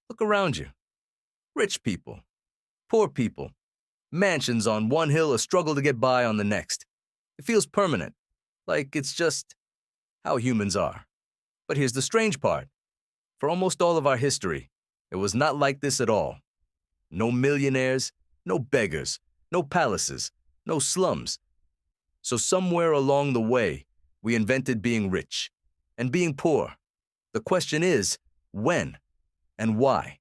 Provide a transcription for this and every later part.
Look around you. Rich people, poor people, mansions on one hill, a struggle to get by on the next. It feels permanent, like it's just how humans are. But here's the strange part. For almost all of our history, it was not like this at all. No millionaires, no beggars, no palaces, no slums. So somewhere along the way, we invented being rich and being poor. The question is, when and why?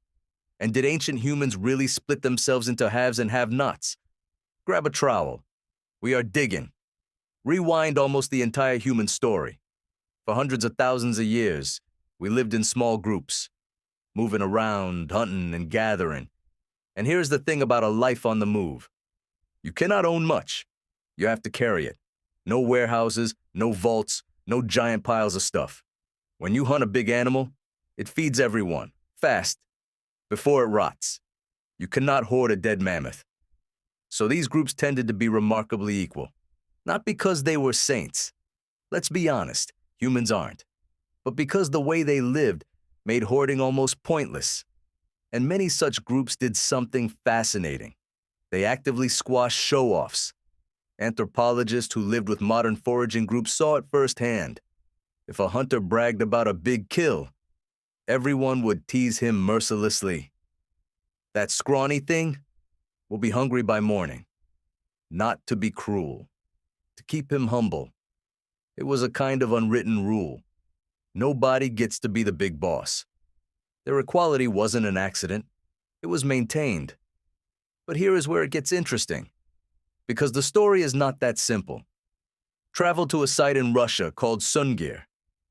And did ancient humans really split themselves into haves and have-nots? Grab a trowel. We are digging. Rewind almost the entire human story. For hundreds of thousands of years, we lived in small groups, moving around, hunting and gathering. And here's the thing about a life on the move. You cannot own much. You have to carry it. No warehouses, no vaults, no giant piles of stuff. When you hunt a big animal, it feeds everyone, fast, before it rots. You cannot hoard a dead mammoth. So these groups tended to be remarkably equal. Not because they were saints. Let's be honest, humans aren't. But because the way they lived made hoarding almost pointless. And many such groups did something fascinating. They actively squashed show-offs. Anthropologists who lived with modern foraging groups saw it firsthand. If a hunter bragged about a big kill, everyone would tease him mercilessly. That scrawny thing will be hungry by morning. Not to be cruel. To keep him humble. It was a kind of unwritten rule. Nobody gets to be the big boss. Their equality wasn't an accident. It was maintained. But here is where it gets interesting. Because the story is not that simple. Travel to a site in Russia called Sungir,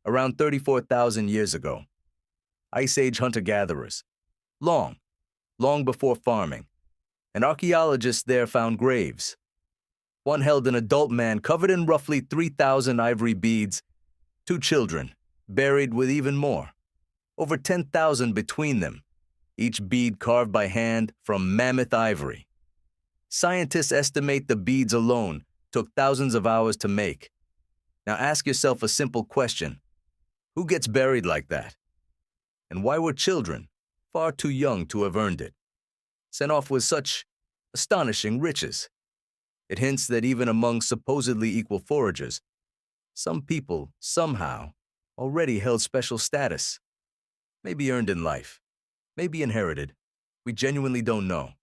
around 34,000 years ago. Ice Age hunter-gatherers. Long before farming. And archaeologists there found graves. One held an adult man covered in roughly 3,000 ivory beads, 2 children, buried with even more. Over 10,000 between them, each bead carved by hand from mammoth ivory. Scientists estimate the beads alone took thousands of hours to make. Now ask yourself a simple question. Who gets buried like that? And why were children, far too young to have earned it, sent off with such astonishing riches? It hints that even among supposedly equal foragers, some people, somehow, already held special status. Maybe earned in life, maybe inherited. We genuinely don't know.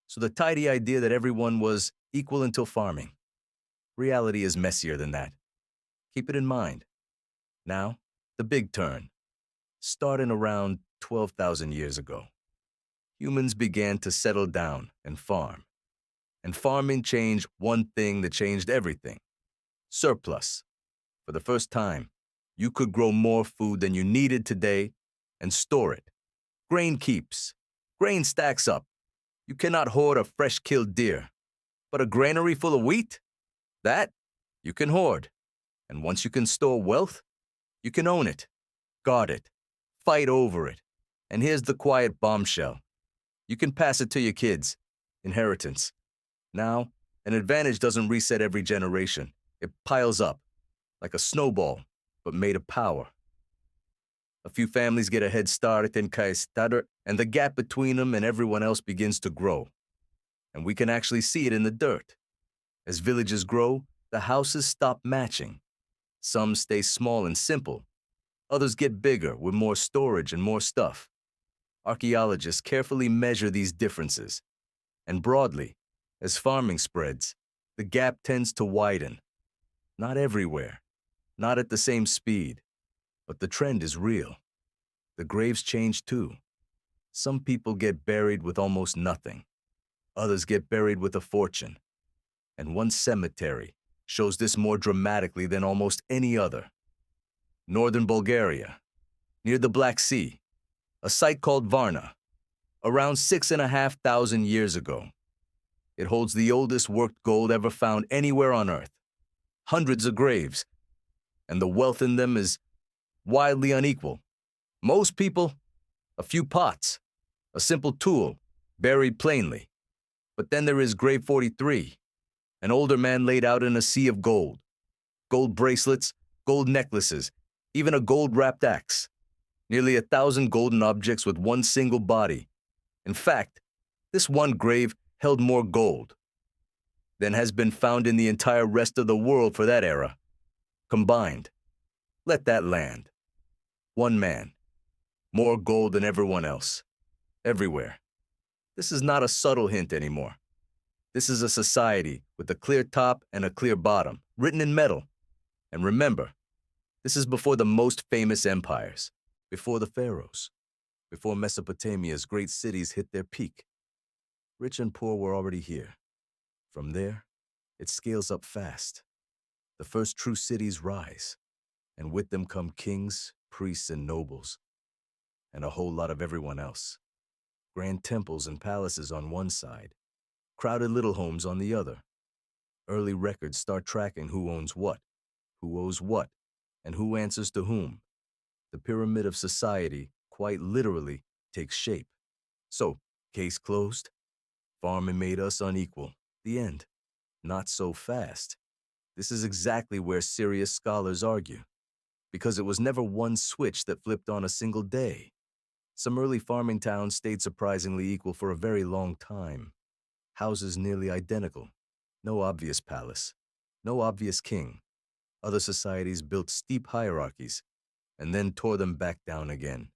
So the tidy idea that everyone was equal until farming. Reality is messier than that. Keep it in mind. Now, the big turn. Starting around 12,000 years ago. Humans began to settle down and farm. And farming changed one thing that changed everything. Surplus. For the first time, you could grow more food than you needed today and store it. Grain keeps. Grain stacks up. You cannot hoard a fresh-killed deer. But a granary full of wheat? That you can hoard. And once you can store wealth, you can own it, guard it, fight over it. And here's the quiet bombshell. You can pass it to your kids. Inheritance. Now, an advantage doesn't reset every generation. It piles up, like a snowball, but made of power. A few families get a head start and the gap between them and everyone else begins to grow. And we can actually see it in the dirt. As villages grow, the houses stop matching. Some stay small and simple. Others get bigger with more storage and more stuff. Archaeologists carefully measure these differences. And broadly, as farming spreads, the gap tends to widen. Not everywhere, not at the same speed, but the trend is real. The graves change too. Some people get buried with almost nothing. Others get buried with a fortune. And one cemetery shows this more dramatically than almost any other. Northern Bulgaria, near the Black Sea, a site called Varna, around 6,500 years ago. It holds the oldest worked gold ever found anywhere on Earth. Hundreds of graves, and the wealth in them is wildly unequal. Most people, a few pots, a simple tool, buried plainly. But then there is grave 43, an older man laid out in a sea of gold. Gold bracelets, gold necklaces, even a gold-wrapped axe. Nearly 1,000 golden objects with one single body. In fact, this one grave held more gold than has been found in the entire rest of the world for that era. Combined, let that land. One man. More gold than everyone else. Everywhere. This is not a subtle hint anymore. This is a society with a clear top and a clear bottom, written in metal. And remember, this is before the most famous empires, before the pharaohs, before Mesopotamia's great cities hit their peak. Rich and poor were already here. From there, it scales up fast. The first true cities rise, and with them come kings, priests, and nobles, and a whole lot of everyone else. Grand temples and palaces on one side, crowded little homes on the other. Early records start tracking who owns what, who owes what, and who answers to whom. The pyramid of society, quite literally, takes shape. So, case closed. Farming made us unequal. The end. Not so fast. This is exactly where serious scholars argue, because it was never one switch that flipped on a single day. Some early farming towns stayed surprisingly equal for a very long time. Houses nearly identical. No obvious palace. No obvious king. Other societies built steep hierarchies and then tore them back down again.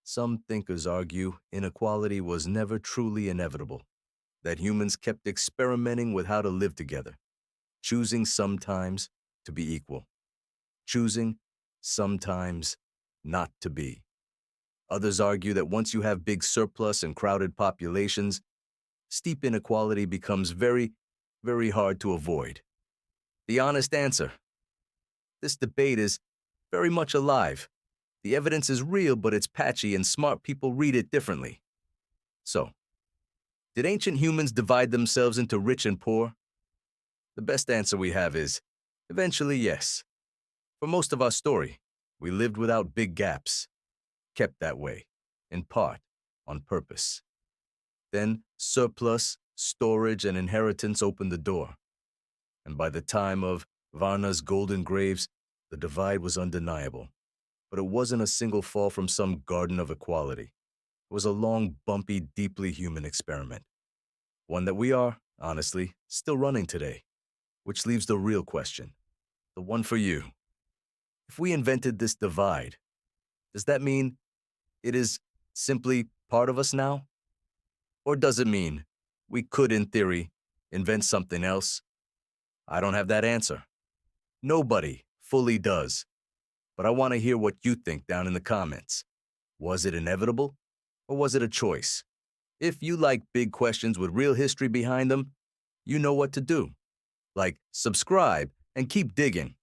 Some thinkers argue inequality was never truly inevitable, that humans kept experimenting with how to live together, choosing sometimes to be equal, choosing sometimes not to be. Others argue that once you have big surplus and crowded populations, steep inequality becomes very, very hard to avoid. The honest answer: this debate is very much alive. The evidence is real, but it's patchy, and smart people read it differently. So, did ancient humans divide themselves into rich and poor? The best answer we have is, eventually, yes. For most of our story, we lived without big gaps, kept that way, in part, on purpose. Then, surplus, storage, and inheritance opened the door. And by the time of Varna's golden graves, the divide was undeniable. But it wasn't a single fall from some garden of equality. It was a long, bumpy, deeply human experiment. One that we are, honestly, still running today. Which leaves the real question, the one for you. If we invented this divide, does that mean it is simply part of us now? Or does it mean we could, in theory, invent something else? I don't have that answer. Nobody fully does. But I want to hear what you think down in the comments. Was it inevitable, or was it a choice? If you like big questions with real history behind them, you know what to do. Like, subscribe, and keep digging.